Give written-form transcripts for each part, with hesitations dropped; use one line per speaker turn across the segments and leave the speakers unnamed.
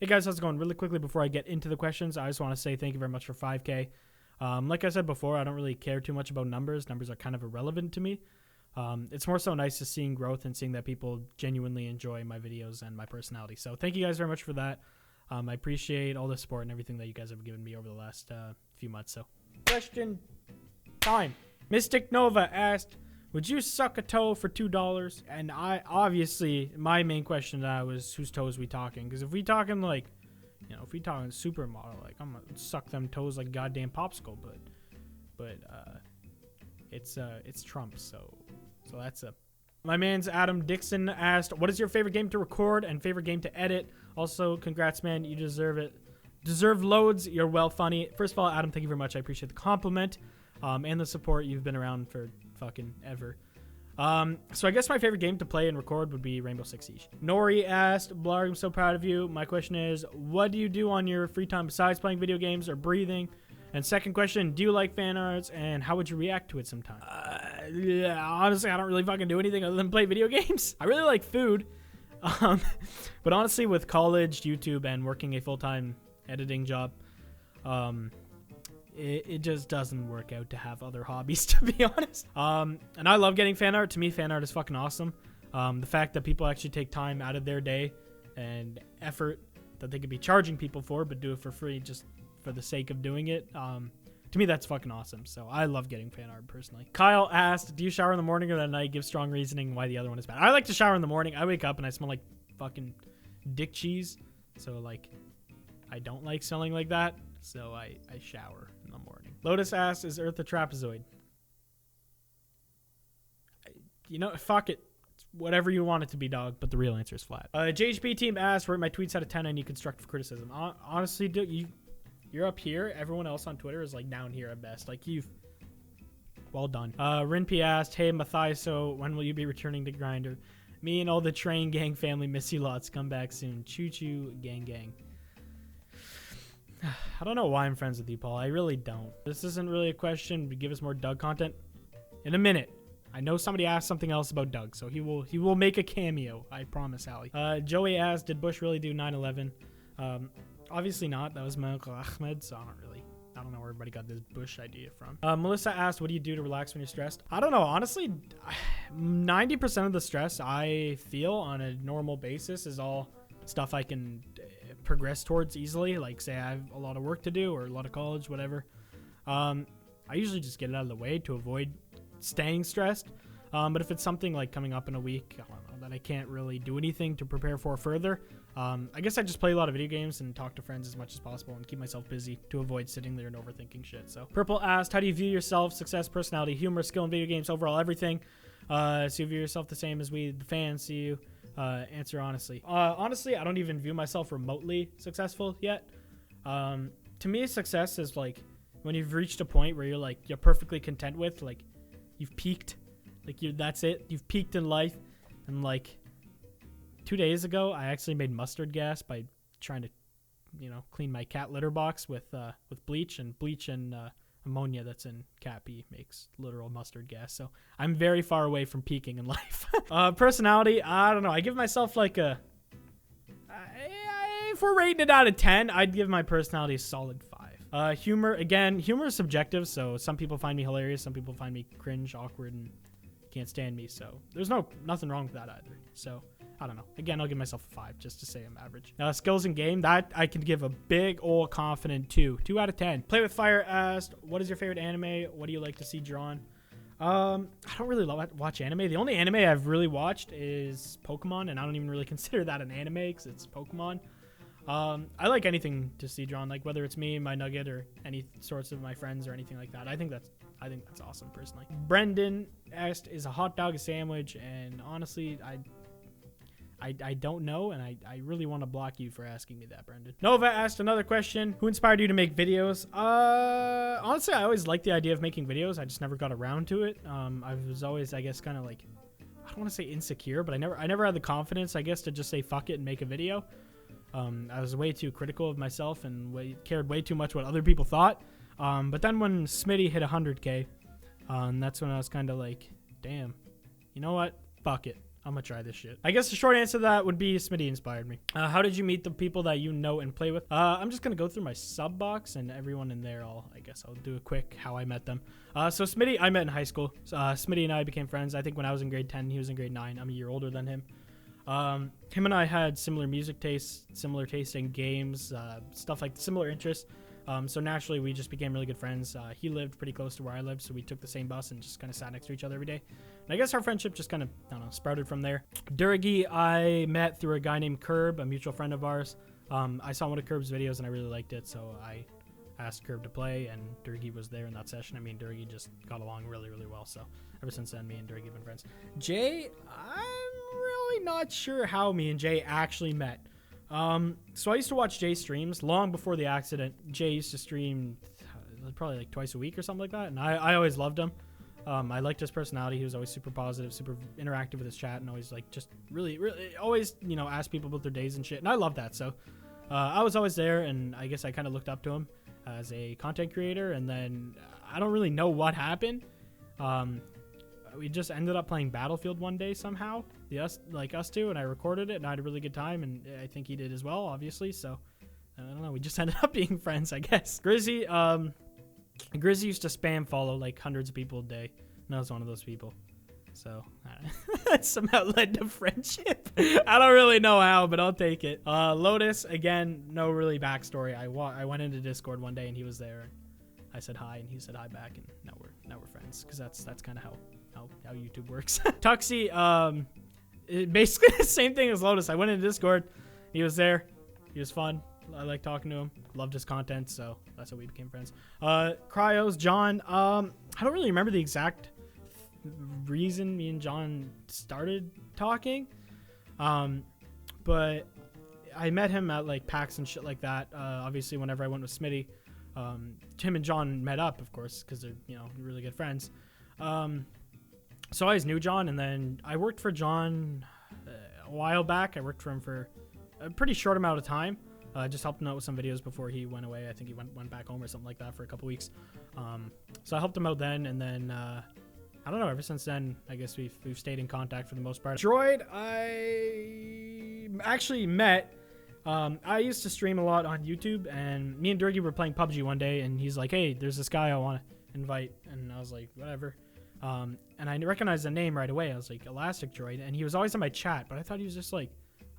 Hey guys, how's it going? Really quickly before I get into the questions, I just want to say thank you very much for 5K. Like I said before, I don't really care too much about numbers. Numbers are kind of irrelevant to me. It's more so nice to seeing growth and seeing that people genuinely enjoy my videos and my personality. So thank you guys very much for that. I appreciate all the support and everything that you guys have given me over the last few months. So question time. Mystic Nova asked, would you suck a toe for $2? And I obviously, my main question was, whose toes we talking? Because if we talking like, you know, if we talking supermodel, like I'm gonna suck them toes like goddamn popsicle. But it's Trump, so that's a. My man's Adam Dixon asked, what is your favorite game to record and favorite game to edit? Also, congrats, man, you deserve it. Deserve loads. You're well funny. First of all, Adam, thank you very much. I appreciate the compliment and the support. You've been around for fucking ever. So I guess my favorite game to play and record would be Rainbow Six Siege. Nori asked, Blarg, I'm so proud of you. My question is, what do you do on your free time besides playing video games or breathing? And second question, do you like fan arts and how would you react to it sometime? Yeah, honestly, I don't really fucking do anything other than play video games. I really like food. But honestly, with college, YouTube, and working a full-time editing job, it just doesn't work out to have other hobbies, to be honest. And I love getting fan art. To me, fan art is fucking awesome. The fact that people actually take time out of their day and effort that they could be charging people for, but do it for free just for the sake of doing it. To me, that's fucking awesome. So I love getting fan art personally. Kyle asked, do you shower in the morning or at night? Give strong reasoning why the other one is bad. I like to shower in the morning. I wake up and I smell like fucking dick cheese. So like, I don't like smelling like that. So I shower in the morning. Lotus asked, is Earth a trapezoid? You know, fuck it. It's whatever you want it to be, dog. But the real answer is flat. JHP team asked, rate my tweets out of 10 and you constructive criticism. Honestly, you're up here. Everyone else on Twitter is like down here at best. Like well done. Rinpy asked, hey Matthias, so when will you be returning to Grindr? Me and all the Train Gang family miss you lots. Come back soon. Choo choo, gang gang. I don't know why I'm friends with you, Paul. I really don't. This isn't really a question. Give us more Doug content in a minute. I know somebody asked something else about Doug, so he will make a cameo. I promise, Allie. Joey asked, did Bush really do 9/11? Obviously not. That was my Uncle Ahmed, so I don't know where everybody got this Bush idea from. Melissa asked, what do you do to relax when you're stressed? I don't know. Honestly, 90% of the stress I feel on a normal basis is all stuff I can progress towards easily. Like, say I have a lot of work to do or a lot of college, whatever. I usually just get it out of the way to avoid staying stressed. But if it's something like coming up in a week, I don't know, that I can't really do anything to prepare for further, I guess I just play a lot of video games and talk to friends as much as possible and keep myself busy to avoid sitting there and overthinking shit. So Purple asked, how do you view yourself? Success, personality, humor, skill in video games, overall everything. So you view yourself the same as we, the fans, see you. Answer honestly. Honestly, I don't even view myself remotely successful yet. To me, success is like when you've reached a point where you're perfectly content with, like, you've peaked. Like, that's it. You've peaked in life. And like 2 days ago, I actually made mustard gas by trying to, clean my cat litter box with bleach and ammonia that's in cat pee makes literal mustard gas. So I'm very far away from peaking in life. Personality, I don't know. I give myself like if we're rating it out of 10, I'd give my personality a solid 5. Humor is subjective. So some people find me hilarious. Some people find me cringe, awkward, and can't stand me. So there's nothing wrong with that either. So I don't know. Again, I'll give myself a 5 just to say I'm average. Skills in game, that I can give a big old confident 2 out of 10. Play with Fire asked, what is your favorite anime? What do you like to see drawn? I don't really watch anime. The only anime I've really watched is Pokemon, and I don't even really consider that an anime because it's Pokemon. I like anything to see drawn, like whether it's me, my Nugget, or any sorts of my friends or anything like that. I think that's awesome personally. Brendan asked, is a hot dog a sandwich? And honestly, I don't know, and I really want to block you for asking me that, Brendan. Nova asked another question. Who inspired you to make videos? Honestly, I always liked the idea of making videos. I just never got around to it. I was always, I guess, kind of like, I don't want to say insecure, but I never had the confidence, I guess, to just say fuck it and make a video. I was way too critical of myself and cared way too much what other people thought. But then when Smitty hit 100K, that's when I was kind of like, damn, you know what? Fuck it. I'm gonna try this shit. I guess the short answer to that would be Smitty inspired me. How did you meet the people that you know and play with? I'm just gonna go through my sub box and everyone in there. I guess I'll do a quick how I met them. So Smitty, I met in high school. Smitty and I became friends. I think when I was in grade 10, he was in grade 9. I'm a year older than him. Him and I had similar music tastes, similar taste in games, stuff like similar interests. So naturally, we just became really good friends. He lived pretty close to where I lived, so we took the same bus and just kind of sat next to each other every day. And I guess our friendship just kind of, I don't know, sprouted from there. Durgi, I met through a guy named Curb, a mutual friend of ours. I saw one of Curb's videos and I really liked it, so I asked Curb to play, and Durgi was there in that session. I mean, Durgi just got along really, really well, so ever since then, me and Durgi have been friends. Jay, I'm really not sure how me and Jay actually met. So I used to watch Jay streams long before the accident. Jay used to stream probably like twice a week or something like that, and I always loved him. I liked his personality. He was always super positive, super interactive with his chat, and always like just really, really always, you know, ask people about their days and shit. And I love that. So I was always there, and I guess I kind of looked up to him as a content creator. And then I don't really know what happened. We just ended up playing Battlefield one day somehow, us two, and I recorded it, and I had a really good time, and I think he did as well, obviously. So I don't know, we just ended up being friends, I guess. Grizzy used to spam follow like hundreds of people a day, and I was one of those people. So that somehow led to friendship. I don't really know how, but I'll take it. Lotus, again, no really backstory. I went into Discord one day and he was there. I said hi and he said hi back, and now we're friends, because that's kind of how YouTube works. Tuxie, basically the same thing as Lotus. I went into Discord, he was there, he was fun. I like talking to him, loved his content, so that's how we became friends. Cryos, John, I don't really remember the exact reason me and John started talking, but I met him at like PAX and shit like that. Obviously whenever I went with Smitty, Tim and John met up, of course, because they're, you know, really good friends. So I always knew John, and then I worked for John a while back. I worked for him for a pretty short amount of time. Just helped him out with some videos before he went away. I think he went back home or something like that for a couple weeks. So I helped him out then, and then I don't know, ever since then, I guess we've stayed in contact for the most part. Droid, I actually met. I used to stream a lot on YouTube, and me and Durgi were playing PUBG one day, and he's like, hey, there's this guy I want to invite, and I was like, whatever. And I recognized the name right away. I was like, Elastic Droid, and he was always in my chat, but I thought he was just like,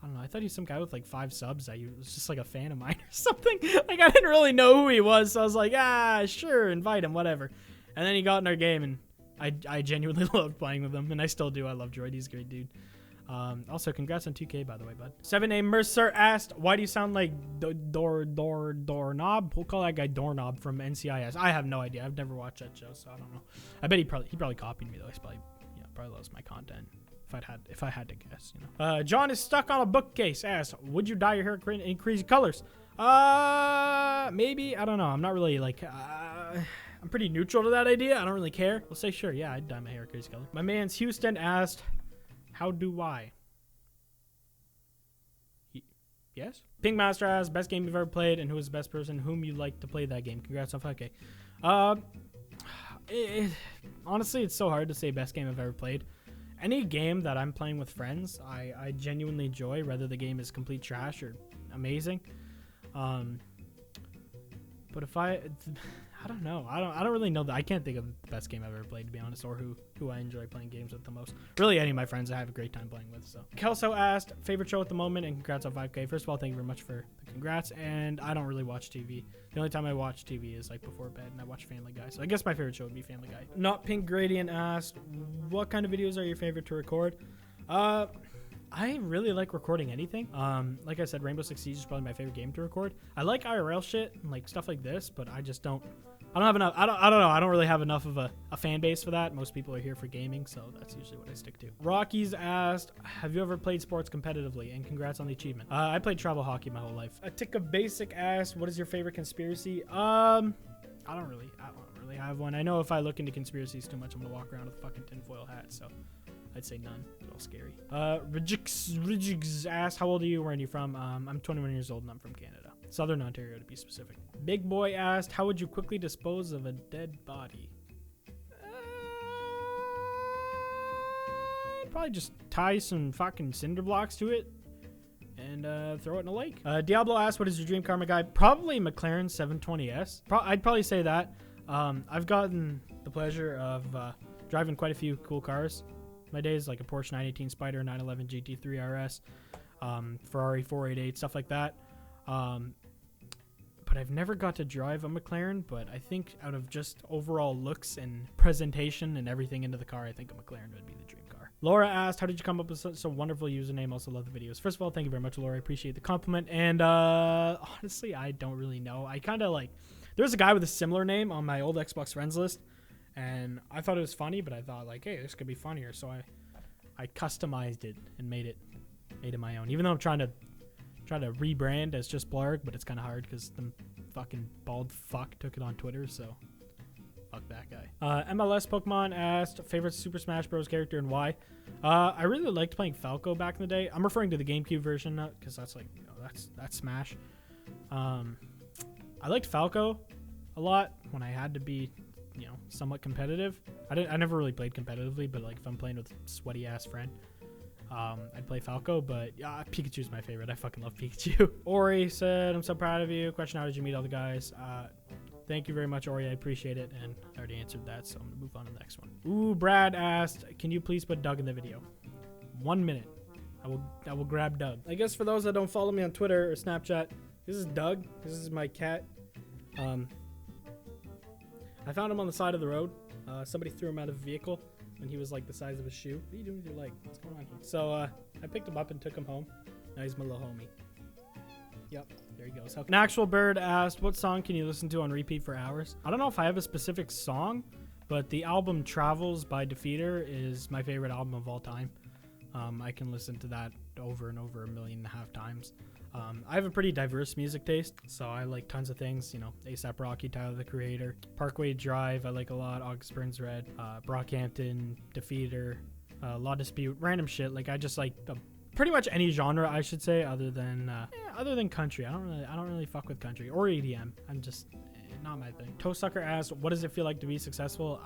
I don't know, I thought he was some guy with like 5 subs that he was just like a fan of mine or something. Like, I didn't really know who he was, so I was like, sure, invite him, whatever. And then he got in our game, and I genuinely loved playing with him, and I still do. I love Droid. He's a great dude. Also, congrats on 2K, by the way, bud. 7A Mercer asked, why do you sound like Doorknob? We'll call that guy Doorknob from NCIS. I have no idea. I've never watched that show, so I don't know. I bet he probably copied me, though. He's probably loves my content. If I had to guess, you know. John is stuck on a bookcase. Asked, would you dye your hair in crazy colors? Maybe. I don't know. I'm not really like. I'm pretty neutral to that idea. I don't really care. We'll say sure. Yeah, I'd dye my hair crazy color. My man's Houston asked, how do I? Yes. Pink Master asks, best game you've ever played, and who is the best person whom you like to play that game? Congrats on 5K. Honestly, it's so hard to say best game I've ever played. Any game that I'm playing with friends, I genuinely enjoy, whether the game is complete trash or amazing. But if I don't know. I don't really know that. I can't think of the best game I've ever played, to be honest, or who I enjoy playing games with the most. Really, any of my friends I have a great time playing with. So Kelso asked, favorite show at the moment, and congrats on 5K. First of all, thank you very much for the congrats. And I don't really watch TV. The only time I watch TV is like before bed, and I watch Family Guy. So I guess my favorite show would be Family Guy. Not Pink Gradient asked, what kind of videos are your favorite to record? I really like recording anything. Like I said, Rainbow Six Siege is probably my favorite game to record. I like IRL shit and like stuff like this, but I just don't. I don't have enough. I don't know. I don't really have enough of a fan base for that. Most people are here for gaming, so that's usually what I stick to. Rockies asked, have you ever played sports competitively? And congrats on the achievement. I played travel hockey my whole life. A Tick of Basic asked, what is your favorite conspiracy? I don't really have one. I know if I look into conspiracies too much, I'm gonna walk around with a fucking tinfoil hat, so I'd say none. It's all scary. Rigigs asked, how old are you? Where are you from? I'm 21 years old and I'm from Canada. Southern Ontario to be specific. Big Boy asked, how would you quickly dispose of a dead body? probably just tie some fucking cinder blocks to it and throw it in a lake. Diablo asked, what is your dream car, my guy? Probably McLaren 720S. I'd probably say that. I've gotten the pleasure of driving quite a few cool cars my days, like a Porsche 918 Spyder, 911 GT3 RS, Ferrari 488, stuff like that. But I've never got to drive a McLaren, but I think out of just overall looks and presentation and everything into the car, I think a McLaren would be the dream car. Laura asked, how did you come up with such a wonderful username? Also love the videos. First of all, thank you very much, Laura. I appreciate the compliment. And honestly, I don't really know. I kind of like, there's a guy with a similar name on my old Xbox friends list, and I thought it was funny, but I thought like, hey, this could be funnier. So I customized it and made it my own. Even though I'm trying to rebrand as just Blarg, but it's kind of hard because the fucking bald fuck took it on Twitter, so fuck that guy. MLS Pokemon asked, favorite Super Smash Bros. Character and why? I really liked playing Falco back in the day. I'm referring to the GameCube version because that's like, you know, that's Smash. I liked Falco a lot when I had to be, you know, somewhat competitive. I never really played competitively, but like if I'm playing with a sweaty ass friend, I'd play Falco, but Pikachu's my favorite. I fucking love Pikachu. Ori said, I'm so proud of you. Question, how did you meet all the guys? Thank you very much, Ori. I appreciate it, and I already answered that, so I'm gonna move on to the next one. Ooh, Brad asked, can you please put Doug in the video? 1 minute. I will grab Doug. I guess for those that don't follow me on Twitter or Snapchat, this is Doug. This is my cat. I found him on the side of the road. Somebody threw him out of a vehicle when he was like the size of a shoe. What are you doing with your leg? What's going on here? So I picked him up and took him home. Now he's my little homie. Yep, there he goes. An actual bird asked, what song can you listen to on repeat for hours? I don't know if I have a specific song, but the album Travels by Defeater is my favorite album of all time. I can listen to that over and over 1.5 million times. I have a pretty diverse music taste, so I like tons of things, you know, A$AP Rocky, Tyler the Creator, Parkway Drive, I like a lot, August Burns Red, Brockhampton, Defeater, Law Dispute, random shit. Like I just like pretty much any genre, I should say, other than country. I don't really fuck with country or EDM. I'm just not my thing. Toe Sucker asked, what does it feel like to be successful?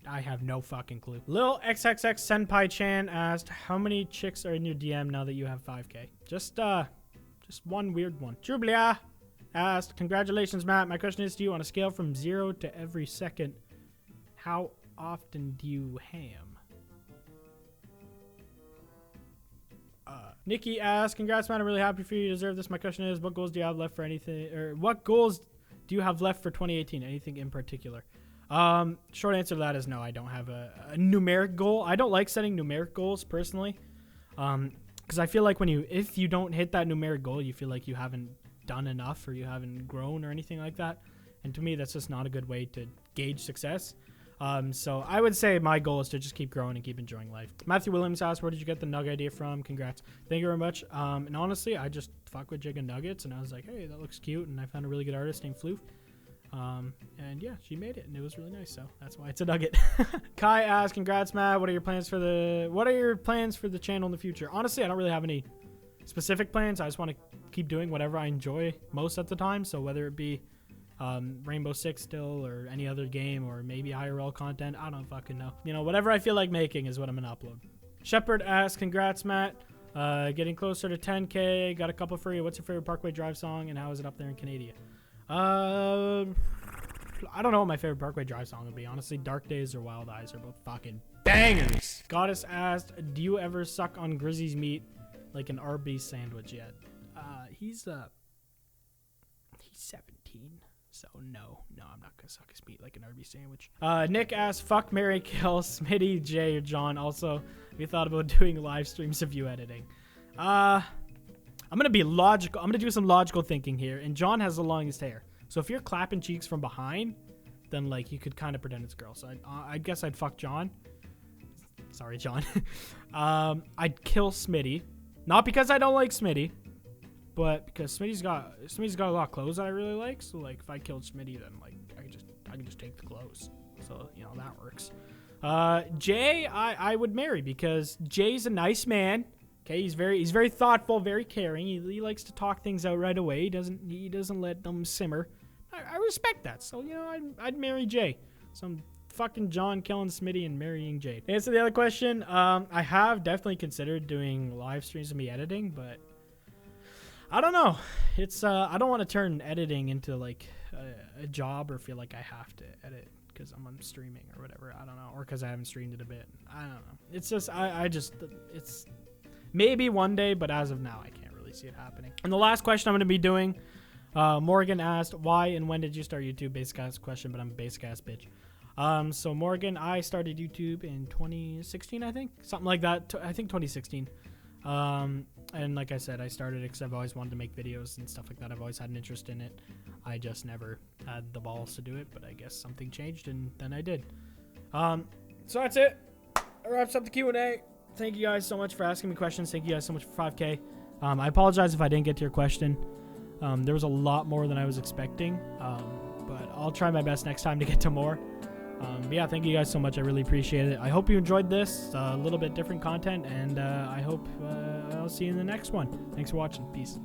I have no fucking clue. Lil XXX Senpai Chan asked, how many chicks are in your DM now that you have 5K? Just one weird one. Jublia asked, congratulations, Matt. My question is to you, on a scale from 0 to every second, how often do you ham? Nikki asked, congrats, Matt. I'm really happy for you. You deserve this. My question is, what goals do you have left for anything, or what goals do you have left for 2018? Anything in particular? Short answer to that is no, I don't have a numeric goal. I don't like setting numeric goals personally. Because I feel like if you don't hit that numeric goal, you feel like you haven't done enough or you haven't grown or anything like that. And to me, that's just not a good way to gauge success. So I would say my goal is to just keep growing and keep enjoying life. Matthew Williams asked, where did you get the nug idea from? Congrats. Thank you very much. And honestly, I just fuck with Jigga Nuggets and I was like, hey, that looks cute. And I found a really good artist named Floof. And yeah, she made it and it was really nice, so that's why it's a nugget. Kai asked, congrats, Matt. What are your plans for the channel in the future? Honestly, I don't really have any specific plans. I just want to keep doing whatever I enjoy most at the time. So whether it be Rainbow Six still or any other game or maybe IRL content, I don't fucking know. You know, whatever I feel like making is what I'm gonna upload. Shepard asked, congrats, Matt. Getting closer to 10K. Got a couple for you. What's your favorite Parkway Drive song and how is it up there in Canada? I don't know what my favorite Parkway Drive song would be. Honestly, Dark Days or Wild Eyes are both fucking bangers. Goddess asked, do you ever suck on Grizzy's meat like an Arby's sandwich yet? He's 17, so no, I'm not gonna suck his meat like an Arby's sandwich. Nick asked, fuck, marry, kill, Smitty, Jay, or John. Also, have you thought about doing live streams of you editing? I'm gonna be logical. I'm gonna do some logical thinking here. And John has the longest hair, so if you're clapping cheeks from behind, then like you could kind of pretend it's a girl. So I guess I'd fuck John. Sorry, John. I'd kill Smitty, not because I don't like Smitty, but because Smitty's got a lot of clothes that I really like. So like if I killed Smitty, then like I can just take the clothes. So you know that works. Jay, I would marry because Jay's a nice man. Okay, he's very thoughtful, very caring. He likes to talk things out right away. He doesn't let them simmer. I respect that. So you know, I'd marry Jay. Some fucking John killing Smitty and marrying Jade. Answer the other question. I have definitely considered doing live streams and me editing, but I don't know. It's I don't want to turn editing into like a job or feel like I have to edit because I'm on streaming or whatever. I don't know, or because I haven't streamed it a bit. I don't know. It's just it's maybe one day, but as of now, I can't really see it happening. And the last question I'm going to be doing, Morgan asked, why and when did you start YouTube? Basic ass question, but I'm a basic ass bitch. So Morgan, I started YouTube in 2016, I think, something like that. I think 2016. And like I said, I started it because I've always wanted to make videos and stuff like that. I've always had an interest in it. I just never had the balls to do it, but I guess something changed and then I did. So that's it. That wraps up the Q&A. Thank you guys so much for asking me questions. Thank you guys so much for 5K. I apologize if I didn't get to your question. There was a lot more than I was expecting, but I'll try my best next time to get to more. But yeah, thank you guys so much. I really appreciate it. I hope you enjoyed this. A little bit different content, and I hope I'll see you in the next one. Thanks for watching. Peace.